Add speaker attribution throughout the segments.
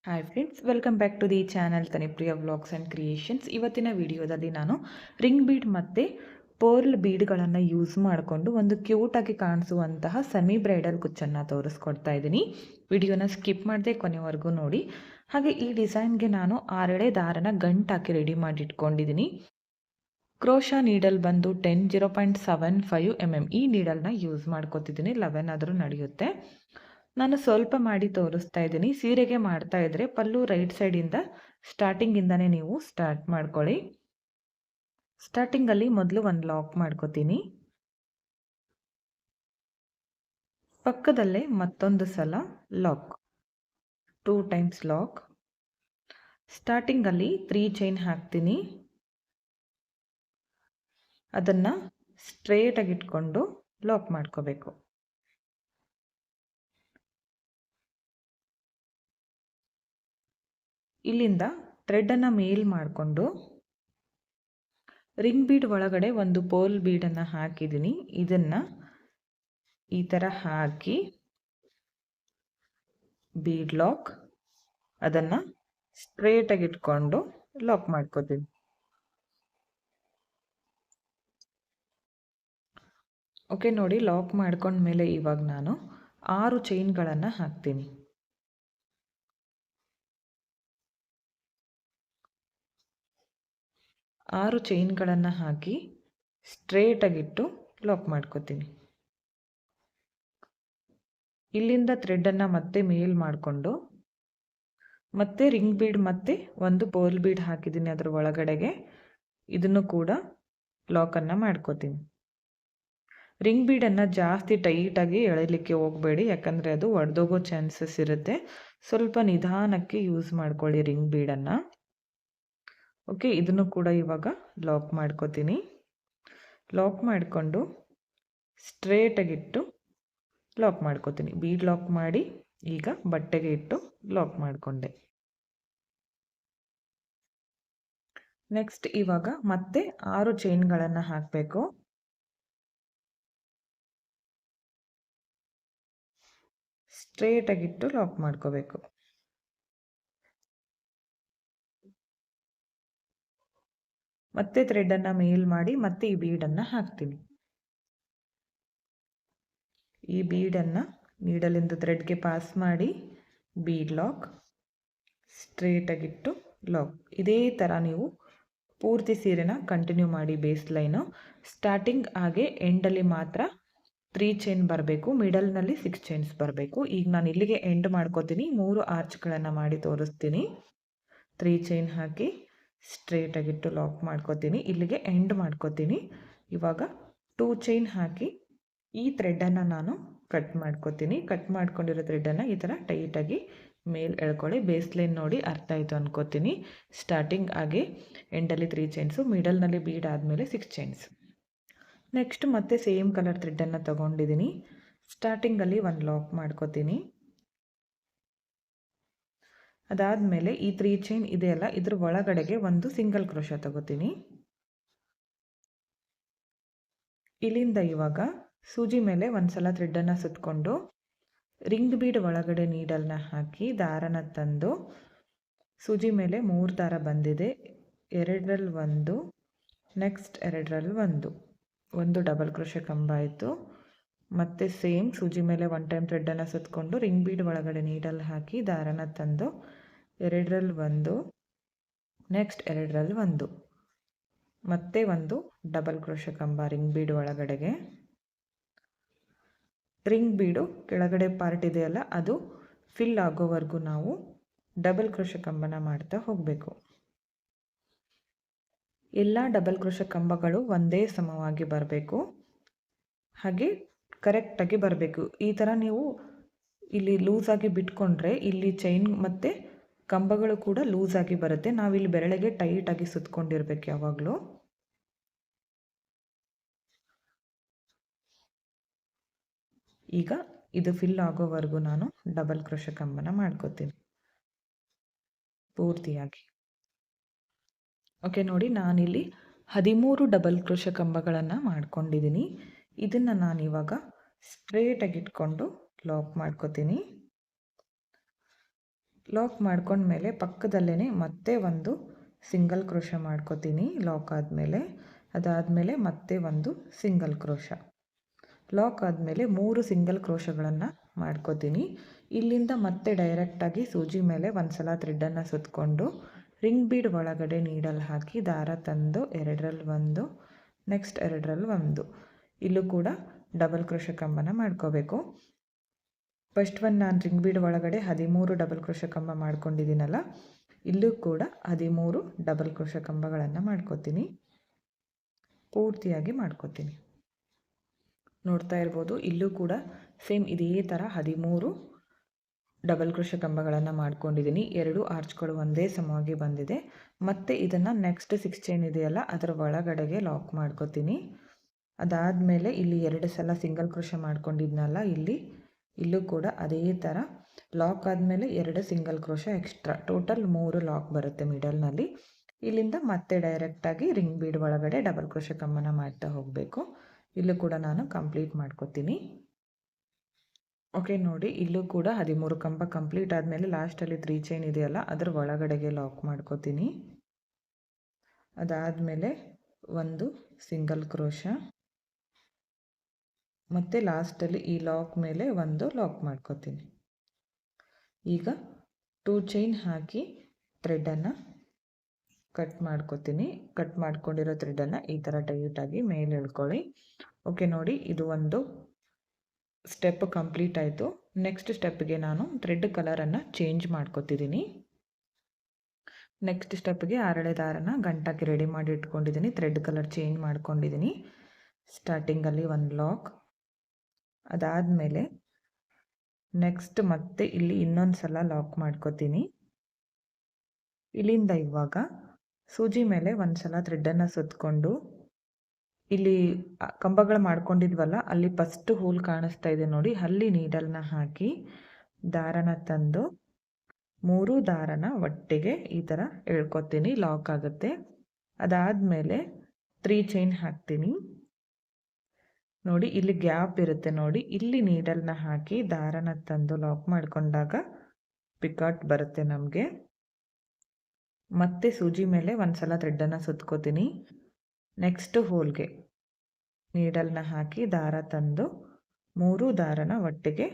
Speaker 1: Hi friends, welcome back to the channel Tanipriya vlogs and creations. ಇವತ್ತಿನ ವಿಡಿಯೋದಲ್ಲಿ ನಾನು ring bead ಮತ್ತು ಪರ್ಲ್ ಬೀಡ್ಗಳನ್ನು ಯೂಸ್ ಮಾಡಿಕೊಂಡು ಒಂದು ಕ್ಯೂಟಾಗಿ ಕಾಣಿಸುವಂತಹ ಸೆಮಿ ಬ್ರೈಡಲ್ ಕುಚ್ಚನ್ನು ತೋರಿಸ್ಕೊಡ್ತಾ ಇದ್ದೀನಿ. ವಿಡಿಯೋನ ಸ್ಕಿಪ್ ಮಾಡದೆ ಕೊನೆವರೆಗೂ ನೋಡಿ. ಹಾಗೆ ಈ ಡಿಸೈನ್ಗೆ ನಾನು 6 ಎಳೆ ದಾರನ ಗಂಟಾಕಿ ರೆಡಿ ಮಾಡಿ ಇಟ್ಕೊಂಡಿದ್ದೀನಿ. ಕ್ರೋಶಾ ನೀಡಲ್ ಬಂದು 0.75 mm ಈ ನೀಡಲ್ನ ಯೂಸ್ ಮಾಡ್ಕೋತಿದ್ದೀನಿ. 11 ಆದರೂ ನಡೆಯುತ್ತೆ. ನಾನು ಸ್ವಲ್ಪ ಮಾಡಿ ತೋರಿಸ್ತಾ ಇದ್ದೀನಿ. ಸೀರೆಗೆ ಮಾಡ್ತಾ ಇದ್ರೆ ಪಲ್ಲು ರೈಟ್ ಸೈಡಿಂದ ಸ್ಟಾರ್ಟಿಂಗಿಂದನೇ ನೀವು ಸ್ಟಾರ್ಟ್ ಮಾಡ್ಕೊಳ್ಳಿ. ಸ್ಟಾರ್ಟಿಂಗಲ್ಲಿ ಮೊದಲು ಒಂದು ಲಾಕ್ ಮಾಡ್ಕೋತೀನಿ. ಪಕ್ಕದಲ್ಲೇ ಮತ್ತೊಂದು ಸಲ ಲಾಕ್, 2 ಟೈಮ್ಸ್ ಲಾಕ್. ಸ್ಟಾರ್ಟಿಂಗಲ್ಲಿ 3 ಚೈನ್ ಹಾಕ್ತೀನಿ. ಅದನ್ನು ಸ್ಟ್ರೇಟಾಗಿ ಇಟ್ಕೊಂಡು ಲಾಕ್ ಮಾಡ್ಕೋಬೇಕು. ಇಲ್ಲಿಂದ ಥ್ರೆಡನ್ನು ಮೇಲ್ ಮಾಡಿಕೊಂಡು ರಿಂಗ್ ಬೀಡ್ ಒಳಗಡೆ ಒಂದು ಪರ್ಲ್ ಬೀಡನ್ನು ಹಾಕಿದ್ದೀನಿ. ಇದನ್ನು ಈ ಥರ ಹಾಕಿ ಬೀಡ್ ಲಾಕ್, ಅದನ್ನು ಸ್ಟ್ರೇಟಾಗಿ ಇಟ್ಕೊಂಡು ಲಾಕ್ ಮಾಡ್ಕೋತೀನಿ. ಓಕೆ ನೋಡಿ, ಲಾಕ್ ಮಾಡ್ಕೊಂಡ್ಮೇಲೆ ಇವಾಗ ನಾನು 6 ಚೈನ್ಗಳನ್ನು ಹಾಕ್ತೀನಿ. 6 ಚೈನ್ಗಳನ್ನು ಹಾಕಿ ಸ್ಟ್ರೇಟಾಗಿಟ್ಟು ಲಾಕ್ ಮಾಡ್ಕೋತೀನಿ. ಇಲ್ಲಿಂದ ಥ್ರೆಡನ್ನು ಮತ್ತೆ ಮೇಲ್ ಮಾಡಿಕೊಂಡು ಮತ್ತೆ ರಿಂಗ್ ಬೀಡ್ ಮತ್ತೆ ಒಂದು ಪರ್ಲ್ ಬೀಡ್ ಹಾಕಿದ್ದೀನಿ ಅದರ ಒಳಗಡೆಗೆ. ಇದನ್ನು ಕೂಡ ಲಾಕನ್ನು ಮಾಡ್ಕೋತೀನಿ. ರಿಂಗ್ ಬೀಡನ್ನು ಜಾಸ್ತಿ ಟೈಟಾಗಿ ಎಳೆಯಲಿಕ್ಕೆ ಹೋಗಬೇಡಿ, ಯಾಕಂದರೆ ಅದು ಒಡೆದೋಗೋ ಚಾನ್ಸಸ್ ಇರುತ್ತೆ. ಸ್ವಲ್ಪ ನಿಧಾನಕ್ಕೆ ಯೂಸ್ ಮಾಡ್ಕೊಳ್ಳಿ ರಿಂಗ್ ಬೀಡನ್ನು. ಓಕೆ, ಇದನ್ನು ಕೂಡ ಇವಾಗ ಲಾಕ್ ಮಾಡ್ಕೋತೀನಿ. ಲಾಕ್ ಮಾಡಿಕೊಂಡು ಸ್ಟ್ರೇಟಾಗಿಟ್ಟು ಲಾಕ್ ಮಾಡ್ಕೋತೀನಿ. ಬೀಡ್ ಲಾಕ್ ಮಾಡಿ ಈಗ ಬಟ್ಟೆಗೆ ಇಟ್ಟು ಲಾಕ್ ಮಾಡಿಕೊಂಡೆ. ನೆಕ್ಸ್ಟ್ ಇವಾಗ ಮತ್ತೆ 6 ಚೈನ್ಗಳನ್ನು ಹಾಕಬೇಕು. ಸ್ಟ್ರೇಟಾಗಿಟ್ಟು ಲಾಕ್ ಮಾಡ್ಕೋಬೇಕು. ಮತ್ತೆ ಥ್ರೆಡನ್ನು ಮೇಲ್ ಮಾಡಿ ಮತ್ತೆ ಈ ಬೀಡನ್ನು ಹಾಕ್ತೀನಿ. ಈ ಬೀಡನ್ನು ನೀಡಲಿಂದ ಥ್ರೆಡ್ಗೆ ಪಾಸ್ ಮಾಡಿ ಬೀಡ್ ಲಾಕ್, ಸ್ಟ್ರೇಟಾಗಿಟ್ಟು ಲಾಕ್. ಇದೇ ಥರ ನೀವು ಪೂರ್ತಿ ಸೀರೆನ ಕಂಟಿನ್ಯೂ ಮಾಡಿ. ಬೇಸ್ ಲೈನು ಸ್ಟಾರ್ಟಿಂಗ್ ಹಾಗೆ ಎಂಡಲ್ಲಿ ಮಾತ್ರ 3 ಚೈನ್ ಬರಬೇಕು, ಮಿಡಲ್ನಲ್ಲಿ 6 ಚೈನ್ಸ್ ಬರಬೇಕು. ಈಗ ನಾನು ಇಲ್ಲಿಗೆ ಎಂಡ್ ಮಾಡ್ಕೋತೀನಿ. 3 ಆರ್ಚ್ಗಳನ್ನು ಮಾಡಿ ತೋರಿಸ್ತೀನಿ. 3 ಚೈನ್ ಹಾಕಿ ಸ್ಟ್ರೇಟಾಗಿಟ್ಟು ಲಾಕ್ ಮಾಡ್ಕೋತೀನಿ. ಇಲ್ಲಿಗೆ ಎಂಡ್ ಮಾಡ್ಕೋತೀನಿ. ಇವಾಗ 2 ಚೈನ್ ಹಾಕಿ ಈ ಥ್ರೆಡನ್ನು ನಾನು ಕಟ್ ಮಾಡ್ಕೋತೀನಿ. ಕಟ್ ಮಾಡ್ಕೊಂಡಿರೋ ಥ್ರೆಡನ್ನು ಈ ಥರ ಟೈಟಾಗಿ ಮೇಲ್ ಎಳ್ಕೊಳ್ಳಿ. ಬೇಸ್ ಲೈನ್ ನೋಡಿ ಅರ್ಥ ಆಯಿತು ಅನ್ಕೋತೀನಿ. ಸ್ಟಾರ್ಟಿಂಗ್ ಹಾಗೆ ಎಂಡಲ್ಲಿ 3 ಚೈನ್ಸು, ಮಿಡಲ್ನಲ್ಲಿ ಬೀಡ್ ಆದಮೇಲೆ 6 ಚೈನ್ಸ್. ನೆಕ್ಸ್ಟ್ ಮತ್ತೆ ಸೇಮ್ ಕಲರ್ ಥ್ರೆಡನ್ನು ತೊಗೊಂಡಿದ್ದೀನಿ. ಸ್ಟಾರ್ಟಿಂಗಲ್ಲಿ ಒಂದು ಲಾಕ್ ಮಾಡ್ಕೋತೀನಿ. ಅದಾದಮೇಲೆ ಈ 3 ಚೈನ್ ಇದೆಯಲ್ಲ, ಇದ್ರ ಒಳಗಡೆಗೆ ಒಂದು ಸಿಂಗಲ್ ಕ್ರೋಶಾ ತಗೋತೀನಿ. ಇಲ್ಲಿಂದ ಇವಾಗ ಸೂಜಿ ಮೇಲೆ ಒಂದು ಸಲ ಥ್ರೆಡನ್ನು ಸುತ್ತಕೊಂಡು ರಿಂಗ್ ಬೀಡ್ ಒಳಗಡೆ ನೀಡಲ್ನ ಹಾಕಿ ದಾರನ ತಂದು ಸೂಜಿ ಮೇಲೆ 3 ದಾರ ಬಂದಿದೆ. 2ರಲ್ಲಿ 1, ನೆಕ್ಸ್ಟ್ 2ರಲ್ಲಿ 1 ಡಬಲ್ ಕ್ರೋಶೆ ಕಂಬ ಆಯಿತು. ಮತ್ತು ಸೇಮ್ ಸೂಜಿ ಮೇಲೆ 1 ಟೈಮ್ ಥ್ರೆಡನ್ನು ಸುತ್ತಕೊಂಡು ರಿಂಗ್ ಬೀಡ್ ಒಳಗಡೆ ನೀಡಲ್ ಹಾಕಿ ದಾರನ ತಂದು 2ರಲ್ಲಿ 1, ನೆಕ್ಸ್ಟ್ 2ರಲ್ಲಿ 1, ಮತ್ತೆ 1 ಡಬಲ್ ಕ್ರೋಶೆ ಕಂಬ ರಿಂಗ್ ಬೀಡ್ ಒಳಗಡೆಗೆ. ರಿಂಗ್ ಬೀಡು ಕೆಳಗಡೆ ಪಾರ್ಟ್ ಇದೆಯಲ್ಲ, ಅದು ಫಿಲ್ ಆಗೋವರೆಗೂ ನಾವು ಡಬಲ್ ಕ್ರೋಶೆ ಕಂಬನ ಮಾಡ್ತಾ ಹೋಗಬೇಕು. ಎಲ್ಲ ಡಬಲ್ ಕ್ರೋಶೆ ಕಂಬಗಳು ಒಂದೇ ಸಮವಾಗಿ ಬರಬೇಕು, ಹಾಗೆ ಕರೆಕ್ಟಾಗಿ ಬರಬೇಕು. ಈ ಥರ ನೀವು ಇಲ್ಲಿ ಲೂಸಾಗಿ ಬಿಟ್ಕೊಂಡ್ರೆ ಇಲ್ಲಿ ಚೈನ್ ಮತ್ತು ಕಂಬಗಳು ಕೂಡ ಲೂಸಾಗಿ ಬರುತ್ತೆ. ನಾವಿಲ್ಲಿ ಬೆರಳಿಗೆ ಟೈಟಾಗಿ ಸುತ್ತಕೊಂಡಿರ್ಬೇಕು ಯಾವಾಗಲೂ. ಈಗ ಇದು ಫಿಲ್ ಆಗೋವರೆಗೂ ನಾನು ಡಬಲ್ ಕ್ರೋಶೆ ಕಂಬನ ಮಾಡ್ಕೋತೀನಿ ಪೂರ್ತಿಯಾಗಿ. ಓಕೆ ನೋಡಿ, ನಾನಿಲ್ಲಿ 13 ಡಬಲ್ ಕ್ರೋಶೆ ಕಂಬಗಳನ್ನು ಮಾಡ್ಕೊಂಡಿದ್ದೀನಿ. ಇದನ್ನು ನಾನಿವಾಗ ಸ್ಟ್ರೇಟಾಗಿ ಇಟ್ಕೊಂಡು ಲಾಕ್ ಮಾಡ್ಕೋತೀನಿ. ಲಾಕ್ ಮಾಡ್ಕೊಂಡ್ಮೇಲೆ ಪಕ್ಕದಲ್ಲೇ ಮತ್ತೆ ಒಂದು ಸಿಂಗಲ್ ಕ್ರೋಶ ಮಾಡ್ಕೋತೀನಿ ಲಾಕ್ ಆದಮೇಲೆ. ಅದಾದಮೇಲೆ ಮತ್ತೆ ಒಂದು ಸಿಂಗಲ್ ಕ್ರೋಶ. ಲಾಕ್ ಆದಮೇಲೆ 3 ಸಿಂಗಲ್ ಕ್ರೋಶಗಳನ್ನು ಮಾಡ್ಕೋತೀನಿ. ಇಲ್ಲಿಂದ ಮತ್ತೆ ಡೈರೆಕ್ಟಾಗಿ ಸೂಜಿ ಮೇಲೆ ಒಂದು ಸಲ ಥ್ರೆಡ್ಡನ್ನು ಸುತ್ತಕೊಂಡು ರಿಂಗ್ ಬೀಡ್ ಒಳಗಡೆ ನೀಡಲ್ ಹಾಕಿ ದಾರ ತಂದು 2ರಲ್ಲಿ 1, ನೆಕ್ಸ್ಟ್ 2ರಲ್ಲಿ 1, ಇಲ್ಲೂ ಕೂಡ ಡಬಲ್ ಕ್ರೋಶ ಕಂಬನ ಮಾಡ್ಕೋಬೇಕು. ಫಸ್ಟ್ ಒನ್ ನಾನು ರಿಂಗ್ ಬೀಡ್ ಒಳಗಡೆ 13 ಡಬಲ್ ಕ್ರೋಶ ಕಂಬ ಮಾಡ್ಕೊಂಡಿದ್ದೀನಲ್ಲ, ಇಲ್ಲೂ ಕೂಡ 13 ಡಬಲ್ ಕ್ರೋಶ ಕಂಬಗಳನ್ನು ಮಾಡ್ಕೋತೀನಿ. ಪೂರ್ತಿಯಾಗಿ ಮಾಡ್ಕೋತೀನಿ. ನೋಡ್ತಾ ಇರ್ಬೋದು, ಇಲ್ಲೂ ಕೂಡ ಸೇಮ್ ಇದೇ ಥರ 13 ಡಬಲ್ ಕ್ರೋಶ ಕಂಬಗಳನ್ನು ಮಾಡ್ಕೊಂಡಿದ್ದೀನಿ. 2 ಆರ್ಚ್ಗಳು ಒಂದೇ ಸಮವಾಗಿ ಬಂದಿದೆ. ಮತ್ತು ಇದನ್ನು ನೆಕ್ಸ್ಟ್ 6 ಚೈನ್ ಇದೆಯಲ್ಲ ಅದರ ಒಳಗಡೆಗೆ ಲಾಕ್ ಮಾಡ್ಕೋತೀನಿ. ಅದಾದಮೇಲೆ ಇಲ್ಲಿ 2 ಸಲ ಸಿಂಗಲ್ ಕ್ರೋಶ ಮಾಡ್ಕೊಂಡಿದ್ನಲ್ಲ, ಇಲ್ಲೂ ಕೂಡ ಅದೇ ಥರ ಲಾಕ್ ಆದಮೇಲೆ 2 single crochet extra, total 3 lock ಬರುತ್ತೆ ಮಿಡಲ್ನಲ್ಲಿ. ಇಲ್ಲಿಂದ ಮತ್ತೆ ಡೈರೆಕ್ಟಾಗಿ ರಿಂಗ್ ಬೀಡ್ ಒಳಗಡೆ ಡಬಲ್ ಕ್ರೋಶ ಕಂಬನ ಮಾಡ್ತಾ ಹೋಗಬೇಕು. ಇಲ್ಲೂ ಕೂಡ ನಾನು ಕಂಪ್ಲೀಟ್ ಮಾಡ್ಕೋತೀನಿ. ಓಕೆ ನೋಡಿ, ಇಲ್ಲೂ ಕೂಡ 13 ಕಂಬ ಕಂಪ್ಲೀಟ್ ಆದಮೇಲೆ ಲಾಸ್ಟಲ್ಲಿ 3 ಚೈನ್ ಇದೆಯಲ್ಲ ಅದರ ಒಳಗಡೆಗೆ ಲಾಕ್ ಮಾಡ್ಕೋತೀನಿ. ಅದಾದಮೇಲೆ ಒಂದು ಸಿಂಗಲ್ ಕ್ರೋಶ ಮತ್ತು ಲಾಸ್ಟಲ್ಲಿ ಈ ಲಾಕ್ ಮೇಲೆ ಒಂದು ಲಾಕ್ ಮಾಡ್ಕೋತೀನಿ. ಈಗ 2 ಚೈನ್ ಹಾಕಿ ಥ್ರೆಡನ್ನು ಕಟ್ ಮಾಡ್ಕೋತೀನಿ. ಕಟ್ ಮಾಡ್ಕೊಂಡಿರೋ ಥ್ರೆಡನ್ನು ಈ ಥರ ಟೈಟಾಗಿ ಮೇಲೆ ಎಳ್ಕೊಳ್ಳಿ. ಓಕೆ ನೋಡಿ, ಇದು ಒಂದು ಸ್ಟೆಪ್ ಕಂಪ್ಲೀಟ್ ಆಯಿತು. ನೆಕ್ಸ್ಟ್ ಸ್ಟೆಪ್ಗೆ ನಾನು ಥ್ರೆಡ್ ಕಲರನ್ನು ಚೇಂಜ್ ಮಾಡ್ಕೋತಿದ್ದೀನಿ. ನೆಕ್ಸ್ಟ್ ಸ್ಟೆಪ್ಗೆ 6 ದಾರನ ಗಂಟಾಕಿ ರೆಡಿ ಮಾಡಿ ಇಟ್ಕೊಂಡಿದ್ದೀನಿ. ಥ್ರೆಡ್ ಕಲರ್ ಚೇಂಜ್ ಮಾಡ್ಕೊಂಡಿದ್ದೀನಿ. ಸ್ಟಾರ್ಟಿಂಗಲ್ಲಿ ಒಂದು ಲಾಕ್, ಅದಾದಮೇಲೆ ನೆಕ್ಸ್ಟ್ ಮತ್ತೆ ಇಲ್ಲಿ ಇನ್ನೊಂದು ಸಲ ಲಾಕ್ ಮಾಡ್ಕೋತೀನಿ. ಇಲ್ಲಿಂದ ಇವಾಗ ಸೂಜಿ ಮೇಲೆ ಒಂದು ಸಲ ಥ್ರೆಡ್ಡನ್ನು ಸುತ್ತಕೊಂಡು ಇಲ್ಲಿ ಕಂಬಗಳು ಮಾಡ್ಕೊಂಡಿದ್ವಲ್ಲ ಅಲ್ಲಿ ಫಸ್ಟ್ ಹೋಲ್ ಕಾಣಿಸ್ತಾ ಇದೆ ನೋಡಿ, ಅಲ್ಲಿ ನೀಡಲ್ನ ಹಾಕಿ ದಾರನ ತಂದು 3 ದಾರನ ಒಟ್ಟಿಗೆ ಈ ಥರ ಎಳ್ಕೊತೀನಿ, ಲಾಕ್ ಆಗುತ್ತೆ. ಅದಾದಮೇಲೆ 3 ಚೈನ್ ಹಾಕ್ತೀನಿ. ನೋಡಿ ಇಲ್ಲಿ ಗ್ಯಾಪ್ ಇರುತ್ತೆ ನೋಡಿ, ಇಲ್ಲಿ ನೀಡಲ್ನ ಹಾಕಿ ದಾರನ ತಂದು ಲಾಕ್ ಮಾಡಿಕೊಂಡಾಗ ಪಿಕಾಟ್ ಬರುತ್ತೆ ನಮಗೆ. ಮತ್ತೆ ಸೂಜಿ ಮೇಲೆ ಒಂದು ಸಲ ಥ್ರೆಡ್ಡನ್ನು ಸುತ್ಕೋತೀನಿ. ನೆಕ್ಸ್ಟ್ ಹೋಲ್ಗೆ ನೀಡಲ್ನ ಹಾಕಿ ದಾರ ತಂದು 3 ದಾರನ ಒಟ್ಟಿಗೆ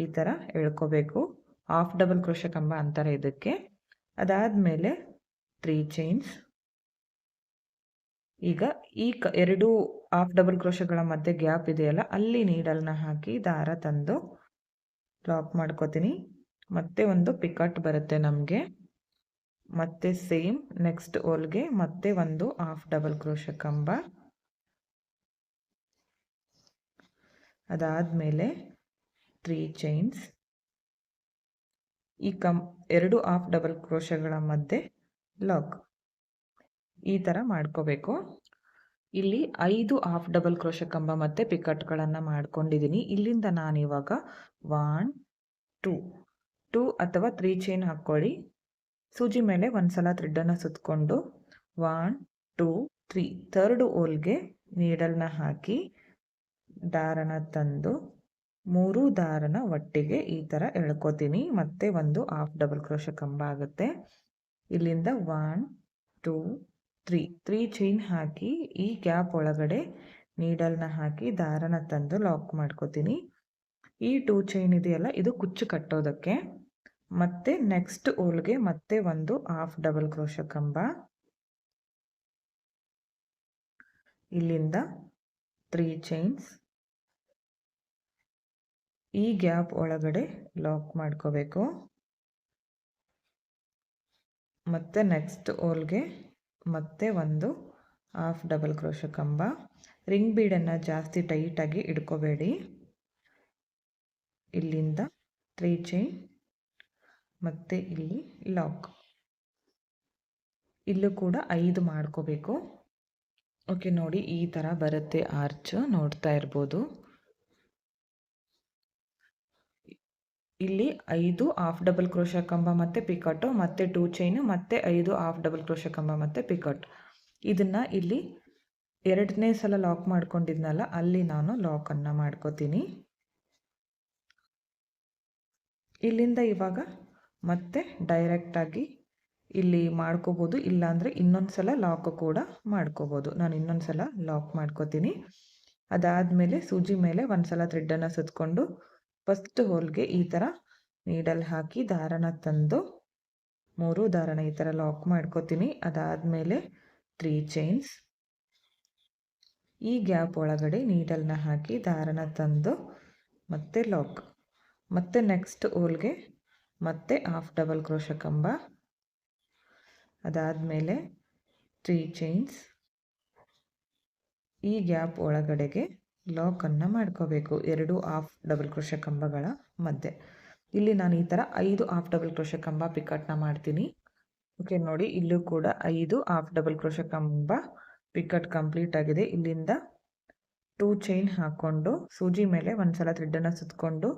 Speaker 1: ಈ ಥರ ಎಳ್ಕೋಬೇಕು. ಹಾಫ್ ಡಬಲ್ ಕ್ರೋಶ ಕಂಬ ಅಂತಾರೆ ಇದಕ್ಕೆ. ಅದಾದಮೇಲೆ 3 ಚೈನ್ಸ್. ಈಗ ಈ 2 ಹಾಫ್ ಡಬಲ್ ಕ್ರೋಶಗಳ ಮಧ್ಯೆ ಗ್ಯಾಪ್ ಇದೆಯಲ್ಲ ಅಲ್ಲಿ ನೀಡಲ್ನ ಹಾಕಿ ದಾರ ತಂದು ಲಾಕ್ ಮಾಡ್ಕೋತೀನಿ. ಮತ್ತೆ ಒಂದು ಪಿಕಾಟ್ ಬರುತ್ತೆ ನಮಗೆ. ಮತ್ತೆ ಸೇಮ್ ನೆಕ್ಸ್ಟ್ ಹೋಲ್ಗೆ ಮತ್ತೆ ಒಂದು ಹಾಫ್ ಡಬಲ್ ಕ್ರೋಶ ಕಂಬ. ಅದಾದಮೇಲೆ 3 ಚೈನ್ಸ್. ಈ 2 ಹಾಫ್ ಡಬಲ್ ಕ್ರೋಶಗಳ ಮಧ್ಯೆ ಲಾಕ್, ಈ ಥರ ಮಾಡ್ಕೋಬೇಕು. ಇಲ್ಲಿ 5 ಹಾಫ್ ಡಬಲ್ ಕ್ರೋಶ ಕಂಬ ಮತ್ತು ಪಿಕಟ್ಗಳನ್ನು ಮಾಡ್ಕೊಂಡಿದ್ದೀನಿ. ಇಲ್ಲಿಂದ ನಾನಿವಾಗ 1 2 ಅಥವಾ 3 ಚೈನ್ ಹಾಕ್ಕೊಳ್ಳಿ. ಸೂಜಿ ಮೇಲೆ ಒಂದು ಸಲ ಥ್ರೆಡ್ಡನ್ನು ಸುತ್ತಕೊಂಡು 1 2 3 ಥರ್ಡ್ ಹೋಲ್ಗೆ ನೀಡಲ್ನ ಹಾಕಿ ದಾರನ ತಂದು 3 ದಾರನ ಒಟ್ಟಿಗೆ ಈ ಥರ ಎಳ್ಕೋತೀನಿ. ಮತ್ತೆ ಒಂದು ಹಾಫ್ ಡಬಲ್ ಕ್ರೋಶ ಕಂಬ ಆಗುತ್ತೆ. ಇಲ್ಲಿಂದ 1 2 3 ಚೈನ್ ಹಾಕಿ ಈ ಗ್ಯಾಪ್ ಒಳಗಡೆ ನೀಡಲ್ನ ಹಾಕಿ ದಾರನ ತಂದು ಲಾಕ್ ಮಾಡ್ಕೋತೀನಿ. ಈ 2 ಚೈನ್ ಇದೆಯಲ್ಲ ಇದು ಕುಚ್ಚು ಕಟ್ಟೋದಕ್ಕೆ. ಮತ್ತೆ ನೆಕ್ಸ್ಟ್ ಹೋಲ್ಗೆ ಮತ್ತೆ ಒಂದು ಹಾಫ್ ಡಬಲ್ ಕ್ರೋಶ ಕಂಬ. ಇಲ್ಲಿಂದ 3 ಚೈನ್ಸ್. ಈ ಗ್ಯಾಪ್ ಒಳಗಡೆ ಲಾಕ್ ಮಾಡ್ಕೋಬೇಕು. ಮತ್ತೆ ನೆಕ್ಸ್ಟ್ ಹೋಲ್ಗೆ ಮತ್ತೆ ಒಂದು ಹಾಫ್ ಡಬಲ್ ಕ್ರೋಶ ಕಂಬ. ರಿಂಗ್ ಬೀಡನ್ನು ಜಾಸ್ತಿ ಟೈಟಾಗಿ ಇಡ್ಕೋಬೇಡಿ. ಇಲ್ಲಿಂದ 3 ಚೈನ್ ಮತ್ತು ಇಲ್ಲಿ ಲಾಕ್. ಇಲ್ಲೂ ಕೂಡ 5 ಮಾಡ್ಕೋಬೇಕು. ಓಕೆ ನೋಡಿ, ಈ ಥರ ಬರುತ್ತೆ ಆರ್ಚ್, ನೋಡ್ತಾ ಇರ್ಬೋದು. ಇಲ್ಲಿ 5 ಹಾಫ್ ಡಬಲ್ ಕ್ರೋಶ ಕಂಬ ಮತ್ತು ಪಿಕಾಟು, ಮತ್ತೆ 2 ಚೈನು, ಮತ್ತೆ 5 ಹಾಫ್ ಡಬಲ್ ಕ್ರೋಶ ಕಂಬ ಮತ್ತು ಪಿಕಾಟ್. ಇದನ್ನು ಇಲ್ಲಿ 2ನೇ ಸಲ ಲಾಕ್ ಮಾಡ್ಕೊಂಡಿದ್ನಲ್ಲ ಅಲ್ಲಿ ನಾನು ಲಾಕನ್ನು ಮಾಡ್ಕೋತೀನಿ. ಇಲ್ಲಿಂದ ಇವಾಗ ಮತ್ತು ಡೈರೆಕ್ಟಾಗಿ ಇಲ್ಲಿ ಮಾಡ್ಕೋಬೋದು, ಇಲ್ಲಾಂದರೆ ಇನ್ನೊಂದು ಸಲ ಲಾಕ್ ಕೂಡ ಮಾಡ್ಕೋಬೋದು. ನಾನು ಇನ್ನೊಂದು ಸಲ ಲಾಕ್ ಮಾಡ್ಕೋತೀನಿ. ಅದಾದಮೇಲೆ ಸೂಜಿ ಮೇಲೆ ಒಂದು ಸಲ ಥ್ರೆಡ್ಡನ್ನು ಸುತ್ತಕೊಂಡು ಫಸ್ಟ್ ಹೋಲ್ಗೆ ಈ ಥರ ನೀಡಲ್ ಹಾಕಿ ದಾರನ ತಂದು 3 ದಾರನ ಈ ಥರ ಲಾಕ್ ಮಾಡ್ಕೋತೀನಿ. ಅದಾದಮೇಲೆ 3 ಚೈನ್ಸ್, ಈ ಗ್ಯಾಪ್ ಒಳಗಡೆ ನೀಡಲ್ನ ಹಾಕಿ ದಾರನ ತಂದು ಮತ್ತೆ ಲಾಕ್, ಮತ್ತೆ ನೆಕ್ಸ್ಟ್ ಹೋಲ್ಗೆ ಮತ್ತೆ ಹಾಫ್ ಡಬಲ್ ಕ್ರೋಶೆ ಕಂಬ, ಅದಾದಮೇಲೆ 3 ಚೈನ್ಸ್, ಈ ಗ್ಯಾಪ್ ಒಳಗಡೆಗೆ ಲಾಕನ್ನು ಮಾಡ್ಕೋಬೇಕು 2 ಹಾಫ್ ಡಬಲ್ ಕ್ರೋಶೆ ಕಂಬಗಳ ಮಧ್ಯೆ. ಇಲ್ಲಿ ನಾನು ಈ ಥರ 5 ಹಾಫ್ ಡಬಲ್ ಕ್ರೋಶೆ ಕಂಬ ಪಿಕಟ್ನ ಮಾಡ್ತೀನಿ. ಓಕೆ ನೋಡಿ, ಇಲ್ಲೂ ಕೂಡ 5 ಹಾಫ್ ಡಬಲ್ ಕ್ರೋಶೆ ಕಂಬ ಪಿಕಟ್ ಕಂಪ್ಲೀಟ್ ಆಗಿದೆ. ಇಲ್ಲಿಂದ 2 ಚೈನ್ ಹಾಕ್ಕೊಂಡು ಸೂಜಿ ಮೇಲೆ ಒಂದು ಸಲ ಥ್ರೆಡ್ಡನ್ನು ಸುತ್ತಕೊಂಡು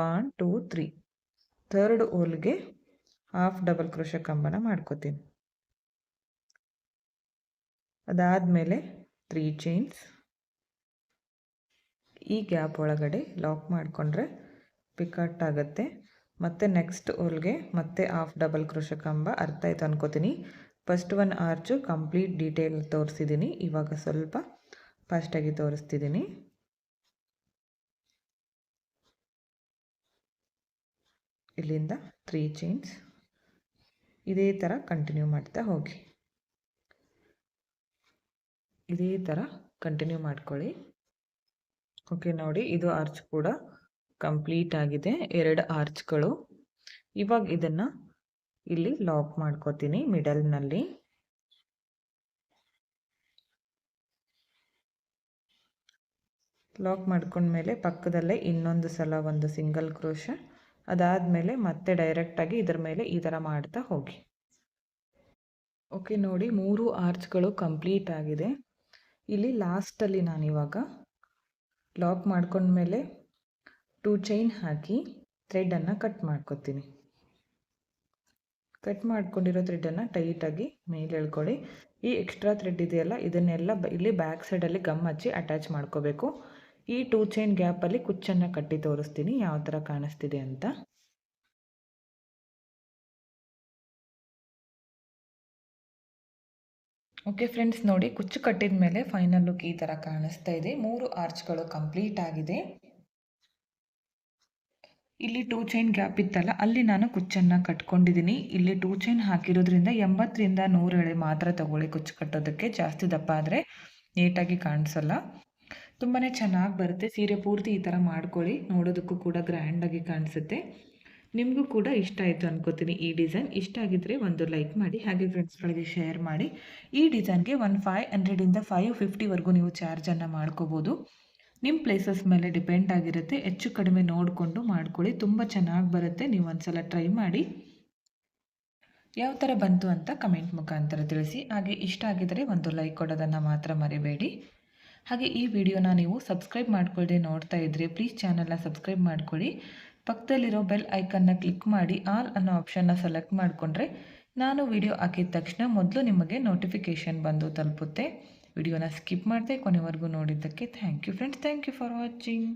Speaker 1: 1 2 3 ಥರ್ಡ್ ಹೋಲ್ಗೆ ಹಾಫ್ ಡಬಲ್ ಕ್ರೋಶೆ ಕಂಬನ ಮಾಡ್ಕೋತೀನಿ. ಅದಾದಮೇಲೆ 3 ಚೈನ್ಸ್, ಈ ಗ್ಯಾಪ್ ಒಳಗಡೆ ಲಾಕ್ ಮಾಡಿಕೊಂಡ್ರೆ ಪಿಕಟ್ ಆಗುತ್ತೆ. ಮತ್ತು ನೆಕ್ಸ್ಟ್ ಹೋಲ್ಗೆ ಮತ್ತೆ ಹಾಫ್ ಡಬಲ್ ಕ್ರೋಶೆ ಕಂಬ. ಅರ್ಥ ಆಯ್ತು ಅನ್ಕೋತೀನಿ. First one arch complete detail ತೋರಿಸಿದ್ದೀನಿ, ಇವಾಗ ಸ್ವಲ್ಪ ಫಾಸ್ಟಾಗಿ ತೋರಿಸ್ತಿದ್ದೀನಿ. ಇಲ್ಲಿಂದ 3 ಚೈನ್ಸ್, ಇದೇ ಥರ ಕಂಟಿನ್ಯೂ ಮಾಡ್ತಾ ಹೋಗಿ, ಇದೇ ಥರ ಕಂಟಿನ್ಯೂ ಮಾಡ್ಕೊಳ್ಳಿ. ಓಕೆ ನೋಡಿ, ಇದು ಆರ್ಚ್ ಕೂಡ ಕಂಪ್ಲೀಟ್ ಆಗಿದೆ, 2 ಆರ್ಚ್ಗಳು. ಇವಾಗ ಇದನ್ನು ಇಲ್ಲಿ ಲಾಕ್ ಮಾಡ್ಕೋತೀನಿ ಮಿಡಲ್ನಲ್ಲಿ. ಲಾಕ್ ಮಾಡ್ಕೊಂಡ್ಮೇಲೆ ಪಕ್ಕದಲ್ಲೇ ಇನ್ನೊಂದು ಸಲ ಒಂದು ಸಿಂಗಲ್ ಕ್ರೋಶೆ, ಅದಾದಮೇಲೆ ಮತ್ತೆ ಡೈರೆಕ್ಟಾಗಿ ಇದರ ಮೇಲೆ ಈ ಥರ ಮಾಡ್ತಾ ಹೋಗಿ. ಓಕೆ ನೋಡಿ, 3 ಆರ್ಚ್ಗಳು ಕಂಪ್ಲೀಟ್ ಆಗಿದೆ. ಇಲ್ಲಿ ಲಾಸ್ಟಲ್ಲಿ ನಾನಿವಾಗ ಲಾಕ್ ಮಾಡ್ಕೊಂಡ್ಮೇಲೆ 2 ಚೈನ್ ಹಾಕಿ ಥ್ರೆಡನ್ನು ಕಟ್ ಮಾಡ್ಕೊತೀನಿ. ಕಟ್ ಮಾಡ್ಕೊಂಡಿರೋ ಥ್ರೆಡನ್ನು ಟೈಟಾಗಿ ಮೇಲೆ ಎಳ್ಕೊಳ್ಳಿ. ಈ ಎಕ್ಸ್ಟ್ರಾ ಥ್ರೆಡ್ ಇದೆಯಲ್ಲ, ಇದನ್ನೆಲ್ಲ ಇಲ್ಲಿ ಬ್ಯಾಕ್ ಸೈಡಲ್ಲಿ ಗಮ್ ಹಚ್ಚಿ ಅಟ್ಯಾಚ್ ಮಾಡ್ಕೋಬೇಕು. ಈ 2 ಚೈನ್ ಗ್ಯಾಪಲ್ಲಿ ಕುಚ್ಚನ್ನು ಕಟ್ಟಿ ತೋರಿಸ್ತೀನಿ ಯಾವ ಥರ ಕಾಣಿಸ್ತಿದೆ ಅಂತ. ಓಕೆ ಫ್ರೆಂಡ್ಸ್ ನೋಡಿ, ಕುಚ್ಚು ಕಟ್ಟಿದ ಮೇಲೆ ಫೈನಲ್ ಲುಕ್ ಈ ಥರ ಕಾಣಿಸ್ತಾ ಇದೆ. 3 ಆರ್ಚ್ಗಳು ಕಂಪ್ಲೀಟ್ ಆಗಿದೆ. ಇಲ್ಲಿ 2 ಚೈನ್ ಗ್ಯಾಪ್ ಇತ್ತಲ್ಲ, ಅಲ್ಲಿ ನಾನು ಕುಚ್ಚನ್ನು ಕಟ್ಕೊಂಡಿದ್ದೀನಿ. ಇಲ್ಲಿ 2 ಚೈನ್ ಹಾಕಿರೋದ್ರಿಂದ 80 ರಿಂದ 100 ಎಳೆ ಮಾತ್ರ ತಗೊಳ್ಳಿ ಕುಚ್ಚು ಕಟ್ಟೋದಕ್ಕೆ. ಜಾಸ್ತಿ ದಪ್ಪ ಆದರೆ ನೀಟಾಗಿ ಕಾಣಿಸಲ್ಲ, ತುಂಬಾ ಚೆನ್ನಾಗಿ ಬರುತ್ತೆ. ಸೀರೆ ಪೂರ್ತಿ ಈ ಥರ ಮಾಡ್ಕೊಳ್ಳಿ, ನೋಡೋದಕ್ಕೂ ಕೂಡ ಗ್ರ್ಯಾಂಡಾಗಿ ಕಾಣಿಸುತ್ತೆ. ನಿಮಗೂ ಕೂಡ ಇಷ್ಟ ಆಯಿತು ಅನ್ಕೋತೀನಿ ಈ ಡಿಸೈನ್. ಇಷ್ಟ ಆಗಿದ್ದರೆ ಒಂದು ಲೈಕ್ ಮಾಡಿ, ಹಾಗೆ ಫ್ರೆಂಡ್ಸ್ಗಳಿಗೆ ಶೇರ್ ಮಾಡಿ. ಈ ಡಿಸೈನ್ಗೆ 500 ಇಂದ 550ವರೆಗೂ ನೀವು ಚಾರ್ಜನ್ನು ಮಾಡ್ಕೋಬೋದು. ನಿಮ್ಮ ಪ್ಲೇಸಸ್ ಮೇಲೆ ಡಿಪೆಂಡ್ ಆಗಿರುತ್ತೆ, ಹೆಚ್ಚು ಕಡಿಮೆ ನೋಡಿಕೊಂಡು ಮಾಡ್ಕೊಳ್ಳಿ, ತುಂಬ ಚೆನ್ನಾಗಿ ಬರುತ್ತೆ. ನೀವು ಒಂದ್ಸಲ ಟ್ರೈ ಮಾಡಿ, ಯಾವ ಥರ ಬಂತು ಅಂತ ಕಮೆಂಟ್ ಮುಖಾಂತರ ತಿಳಿಸಿ. ಹಾಗೆ ಇಷ್ಟ ಆಗಿದ್ದರೆ ಒಂದು ಲೈಕ್ ಕೊಡೋದನ್ನು ಮಾತ್ರ ಮರಿಬೇಡಿ. ಹಾಗೆ ಈ ವಿಡಿಯೋನ ನೀವು ಸಬ್ಸ್ಕ್ರೈಬ್ ಮಾಡ್ಕೊಳ್ಳದೆ ನೋಡ್ತಾ ಇದ್ದರೆ ಪ್ಲೀಸ್ ಚಾನಲ್ನ ಸಬ್ಸ್ಕ್ರೈಬ್ ಮಾಡ್ಕೊಳ್ಳಿ. ಪಕ್ಕದಲ್ಲಿರೋ ಬೆಲ್ ಐಕನ್ನ ಕ್ಲಿಕ್ ಮಾಡಿ ಆಲ್ ಅನ್ನೋ ಆಪ್ಷನ್ನ ಸೆಲೆಕ್ಟ್ ಮಾಡಿಕೊಂಡ್ರೆ ನಾನು ವಿಡಿಯೋ ಹಾಕಿದ ತಕ್ಷಣ ಮೊದಲು ನಿಮಗೆ ನೋಟಿಫಿಕೇಷನ್ ಬಂದು ತಲುಪುತ್ತೆ. ವಿಡಿಯೋನ ಸ್ಕಿಪ್ ಮಾಡದೆ ಕೊನೆವರೆಗೂ ನೋಡಿದ್ದಕ್ಕೆ thank you friends. Thank you for watching.